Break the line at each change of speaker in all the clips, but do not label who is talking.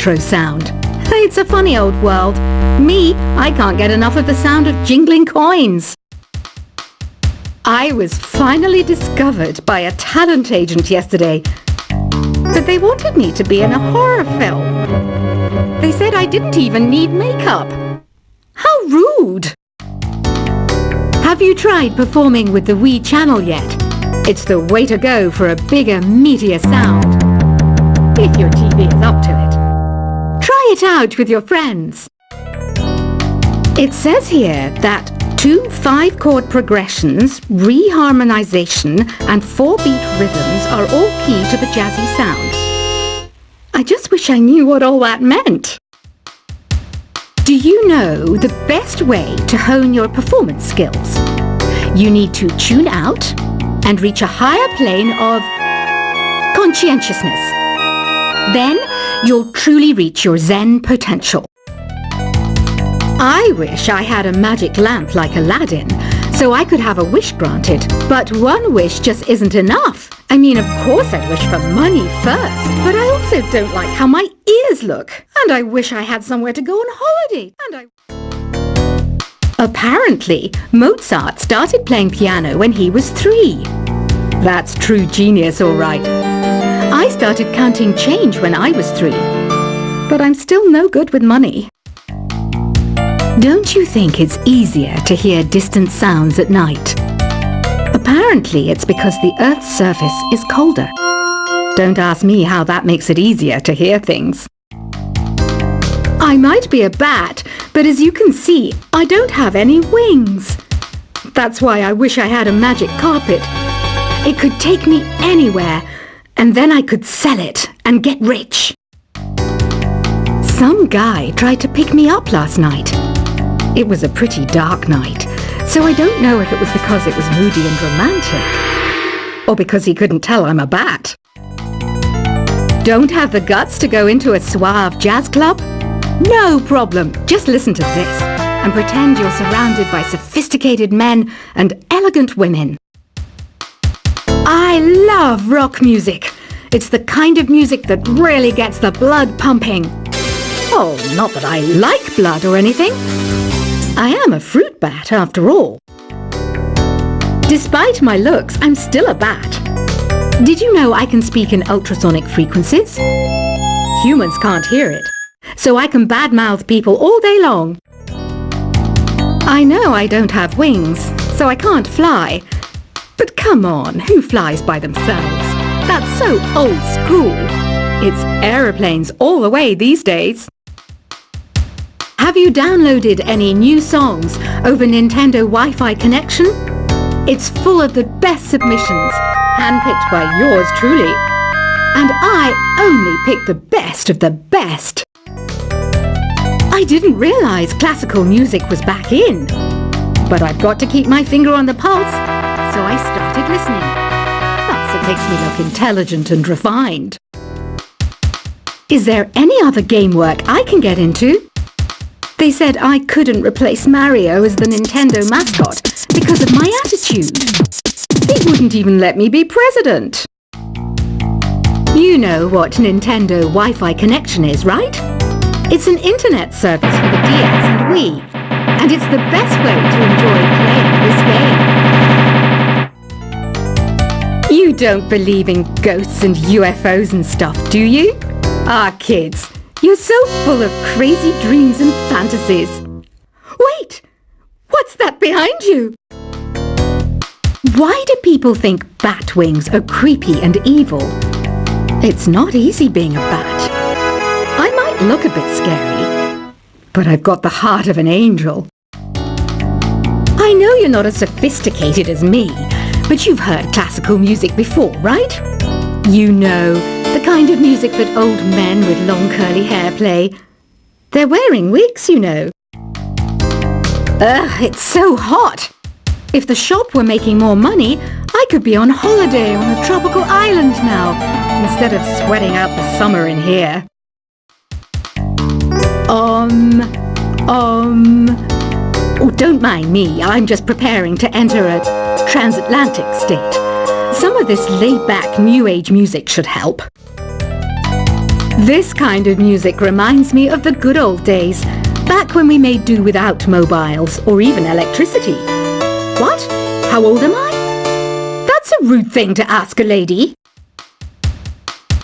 retro sound. It's a funny old world. Me, I can't get enough of the sound of jingling coins. I was finally discovered by a talent agent yesterday, but they wanted me to be in a horror film. They said I didn't even need makeup. How rude! Have you tried performing with the Wii channel yet? It's the way to go for a bigger, meatier sound. If your TV is up to it. Try it out with your friends. It says here that 2 5-chord progressions, reharmonization, and 4-beat rhythms are all key to the jazzy sound. I just wish I knew what all that meant. Do you know the best way to hone your performance skills? You need to tune out and reach a higher plane of conscientiousness. Then you'll truly reach your Zen potential. I wish I had a magic lamp like Aladdin, so I could have a wish granted. But one wish just isn't enough. I mean, of course I'd wish for money first, but I also don't like how my ears look. And I wish I had somewhere to go on holiday. Apparently, Mozart started playing piano when he was 3. That's true genius, all right. I started counting change when I was 3, but I'm still no good with money. Don't you think it's easier to hear distant sounds at night? Apparently, it's because the Earth's surface is colder. Don't ask me how that makes it easier to hear things. I might be a bat, but as you can see, I don't have any wings. That's why I wish I had a magic carpet. It could take me anywhere, and then I could sell it and get rich. Some guy tried to pick me up last night. It was a pretty dark night, so I don't know if it was because it was moody and romantic, or because he couldn't tell I'm a bat. Don't have the guts to go into a suave jazz club? No problem, just listen to this and pretend you're surrounded by sophisticated men and elegant women. I love rock music. It's the kind of music that really gets the blood pumping. Oh, not that I like blood or anything. I am a fruit bat, after all. Despite my looks, I'm still a bat. Did you know I can speak in ultrasonic frequencies? Humans can't hear it, so I can badmouth people all day long. I know I don't have wings, so I can't fly. But come on, who flies by themselves? That's so old school. It's aeroplanes all the way these days. Have you downloaded any new songs over Nintendo Wi-Fi connection? It's full of the best submissions, handpicked by yours truly. And I only pick the best of the best. I didn't realize classical music was back in. But I've got to keep my finger on the pulse, so I started listening. Plus, it makes me look intelligent and refined. Is there any other game work I can get into? They said I couldn't replace Mario as the Nintendo mascot because of my attitude. They wouldn't even let me be president. You know what Nintendo Wi-Fi connection is, right? It's an internet service for the DS and Wii, and it's the best way to enjoy playing this game. You don't believe in ghosts and UFOs and stuff, do you? Ah, kids. You're so full of crazy dreams and fantasies. Wait! What's that behind you? Why do people think bat wings are creepy and evil? It's not easy being a bat. I might look a bit scary, but I've got the heart of an angel. I know you're not as sophisticated as me, but you've heard classical music before, right? You know, the kind of music that old men with long curly hair play. They're wearing wigs, you know. Ugh, it's so hot. If the shop were making more money, I could be on holiday on a tropical island now, instead of sweating out the summer in here. Oh, don't mind me. I'm just preparing to enter a transatlantic state. Some of this laid-back New Age music should help. This kind of music reminds me of the good old days, back when we made do without mobiles or even electricity. What? How old am I? That's a rude thing to ask a lady.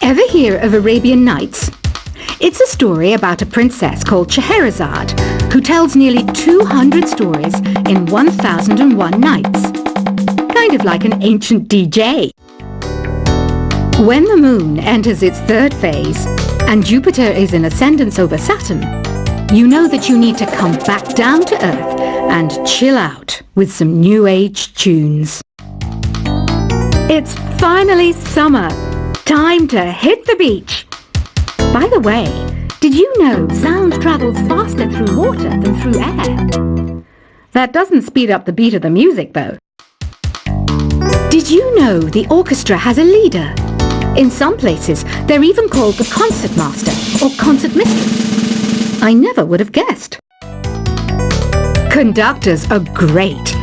Ever hear of Arabian Nights? It's a story about a princess called Scheherazade, who tells nearly 200 stories in 1001 nights. Kind of like an ancient DJ. When the moon enters its third phase, and Jupiter is in ascendance over Saturn, you know that you need to come back down to Earth and chill out with some new age tunes. It's finally summer. Time to hit the beach. By the way, did you know sound travels faster through water than through air? That doesn't speed up the beat of the music, though. Did you know the orchestra has a leader? In some places, they're even called the concert master or concert mistress. I never would have guessed. Conductors are great.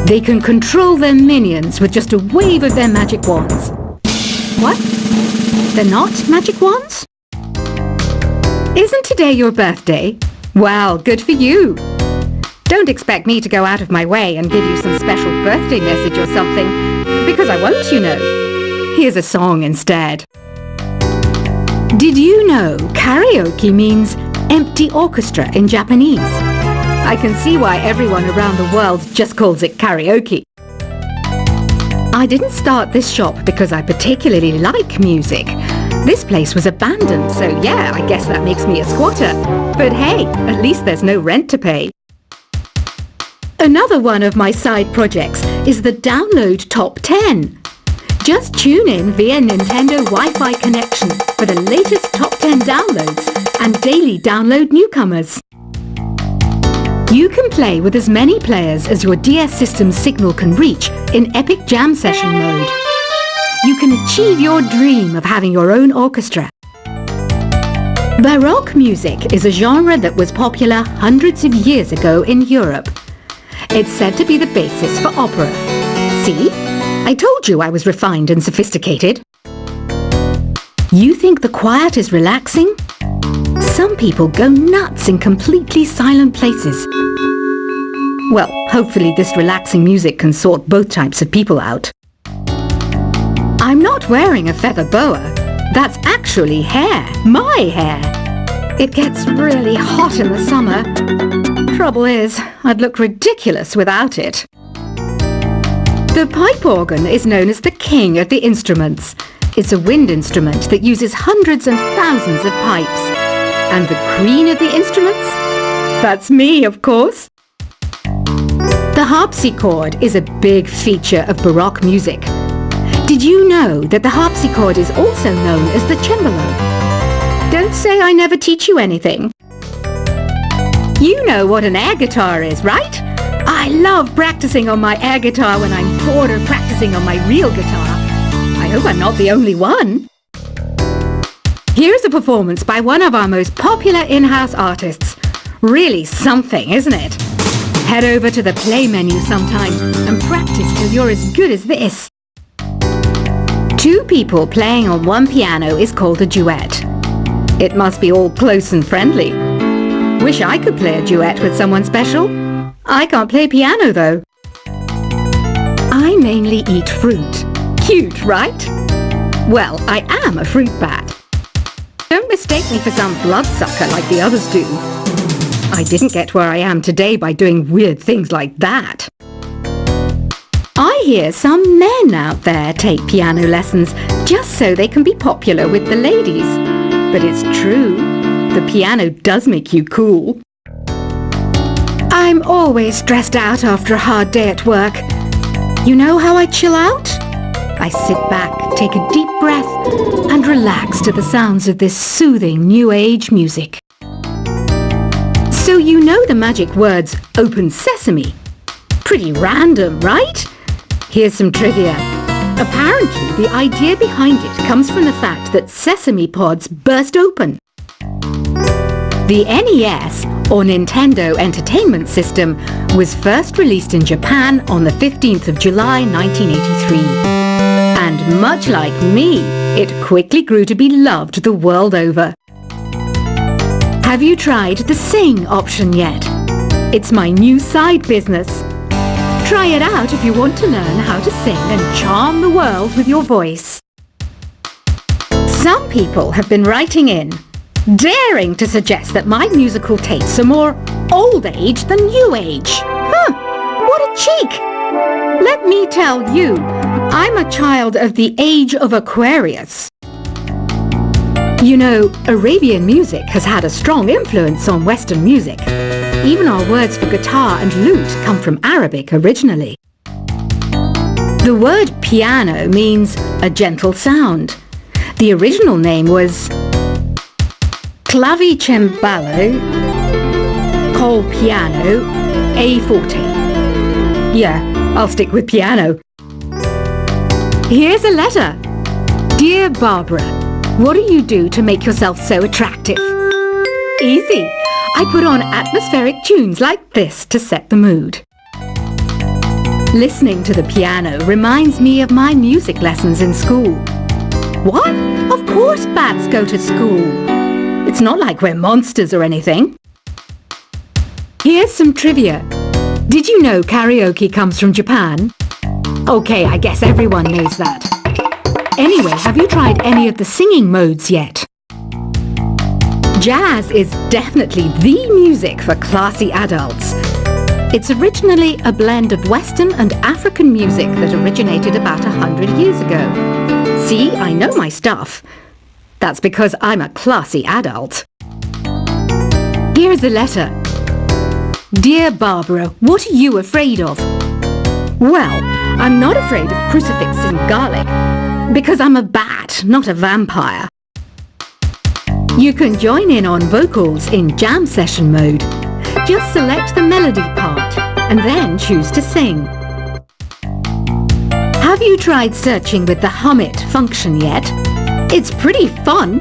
They can control their minions with just a wave of their magic wands. What? They're not magic wands? Isn't today your birthday? Well, good for you. Don't expect me to go out of my way and give you some special birthday message or something, because I won't, you know. Here's a song instead. Did you know karaoke means empty orchestra in Japanese? I can see why everyone around the world just calls it karaoke. I didn't start this shop because I particularly like music. This place was abandoned, so yeah, I guess that makes me a squatter. But hey, at least there's no rent to pay. Another one of my side projects is the Download Top 10. Just tune in via Nintendo Wi-Fi connection for the latest top 10 downloads and daily download newcomers. You can play with as many players as your DS system's signal can reach in Epic Jam Session mode. You can achieve your dream of having your own orchestra. Baroque music is a genre that was popular hundreds of years ago in Europe. It's said to be the basis for opera. See? I told you I was refined and sophisticated. You think the quiet is relaxing? Some people go nuts in completely silent places. Well, hopefully this relaxing music can sort both types of people out. I'm not wearing a feather boa. That's actually hair. My hair. It gets really hot in the summer. Trouble is, I'd look ridiculous without it. The pipe organ is known as the king of the instruments. It's a wind instrument that uses hundreds and thousands of pipes. And the queen of the instruments? That's me, of course. The harpsichord is a big feature of Baroque music. Did you know that the harpsichord is also known as the cembalo? Don't say I never teach you anything. You know what an air guitar is, right? I love practicing on my air guitar when I'm bored of practicing on my real guitar. I hope I'm not the only one. Here's a performance by one of our most popular in-house artists. Really something, isn't it? Head over to the play menu sometime and practice till you're as good as this. Two people playing on one piano is called a duet. It must be all close and friendly. Wish I could play a duet with someone special. I can't play piano though. I mainly eat fruit. Cute, right? Well, I am a fruit bat. Don't mistake me for some bloodsucker like the others do. I didn't get where I am today by doing weird things like that. I hear some men out there take piano lessons just so they can be popular with the ladies. But it's true, the piano does make you cool. I'm always stressed out after a hard day at work. You know how I chill out? I sit back, take a deep breath, and relax to the sounds of this soothing new age music. So you know the magic words "Open Sesame." Pretty random, right? Here's some trivia. Apparently, the idea behind it comes from the fact that sesame pods burst open. The NES, or Nintendo Entertainment System, was first released in Japan on the 15th of July 1983. And much like me, it quickly grew to be loved the world over. Have you tried the Sing option yet? It's my new side business. Try it out if you want to learn how to sing and charm the world with your voice. Some people have been writing in, daring to suggest that my musical tastes are more old age than new age. What a cheek! Let me tell you, I'm a child of the age of Aquarius. You know, Arabian music has had a strong influence on Western music. Even our words for guitar and lute come from Arabic originally. The word piano means a gentle sound. The original name was clavicembalo col piano a forte. Yeah, I'll stick with piano. Here's a letter. Dear Barbara, what do you do to make yourself so attractive? Easy. I put on atmospheric tunes like this to set the mood. Listening to the piano reminds me of my music lessons in school. What? Of course bats go to school. It's not like we're monsters or anything. Here's some trivia. Did you know karaoke comes from Japan? Okay, I guess everyone knows that. Anyway, have you tried any of the singing modes yet? Jazz is definitely the music for classy adults. It's originally a blend of Western and African music that originated about 100 years ago. See, I know my stuff. That's because I'm a classy adult. Here's a letter. Dear Barbara, what are you afraid of? Well, I'm not afraid of crucifix and garlic, because I'm a bat, not a vampire. You can join in on vocals in jam session mode. Just select the melody part and then choose to sing. Have you tried searching with the Hum It function yet? It's pretty fun.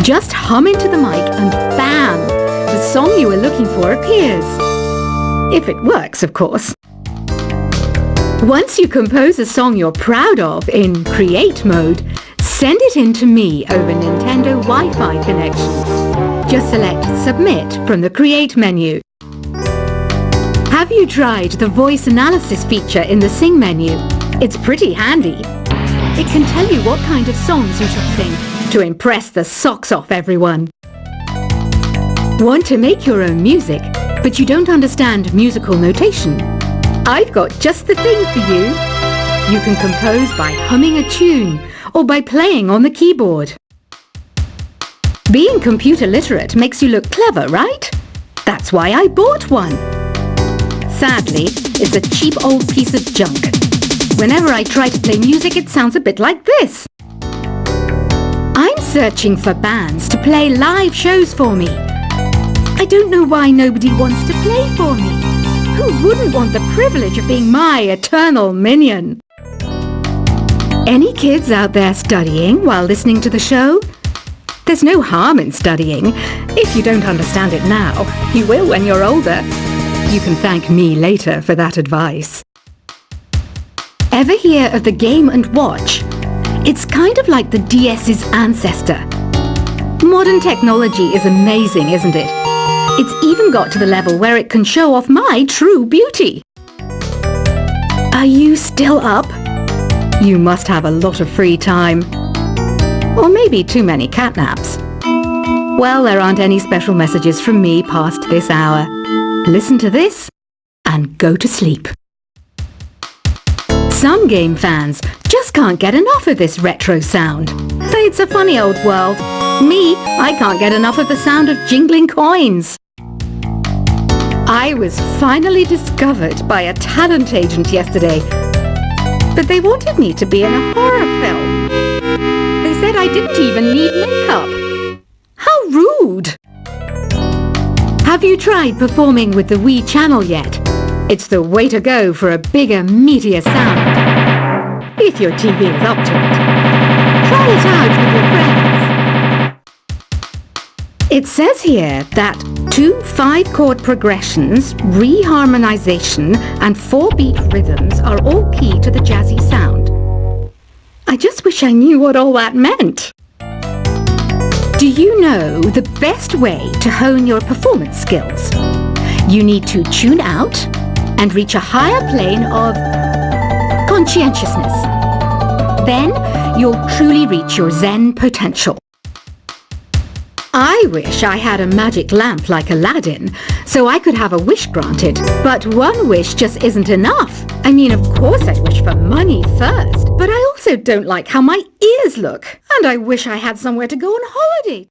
Just hum into the mic and bam! The song you were looking for appears. If it works, of course. Once you compose a song you're proud of in Create mode, send it in to me over Nintendo Wi-Fi connection. Just select Submit from the Create menu. Have you tried the voice analysis feature in the Sing menu? It's pretty handy. It can tell you what kind of songs you should sing to impress the socks off everyone. Want to make your own music, but you don't understand musical notation? I've got just the thing for you. You can compose by humming a tune or by playing on the keyboard. Being computer literate makes you look clever, right? That's why I bought one. Sadly, it's a cheap old piece of junk. Whenever I try to play music, it sounds a bit like this. I'm searching for bands to play live shows for me. I don't know why nobody wants to play for me. Who wouldn't want the privilege of being my eternal minion? Any kids out there studying while listening to the show? There's no harm in studying. If you don't understand it now, you will when you're older. You can thank me later for that advice. Ever hear of the Game & Watch? It's kind of like the DS's ancestor. Modern technology is amazing, isn't it? It's even got to the level where it can show off my true beauty. Are you still up? You must have a lot of free time. Or maybe too many catnaps. Well, there aren't any special messages from me past this hour. Listen to this and go to sleep. Some game fans just can't get enough of this retro sound. It's a funny old world. Me, I can't get enough of the sound of jingling coins. I was finally discovered by a talent agent yesterday, but they wanted me to be in a horror film. They said I didn't even need makeup. How rude! Have you tried performing with the Wii channel yet? It's the way to go for a bigger, meatier sound. If your TV is up to it. Try it out with your friends. It says here that 2 5-chord progressions, reharmonization, and 4-beat rhythms are all key to the jazzy sound. I just wish I knew what all that meant. Do you know the best way to hone your performance skills? You need to tune out and reach a higher plane of conscientiousness. Then you'll truly reach your Zen potential. I wish I had a magic lamp like Aladdin, so I could have a wish granted. But one wish just isn't enough. I mean, of course I'd wish for money first, but I also don't like how my ears look. And I wish I had somewhere to go on holiday.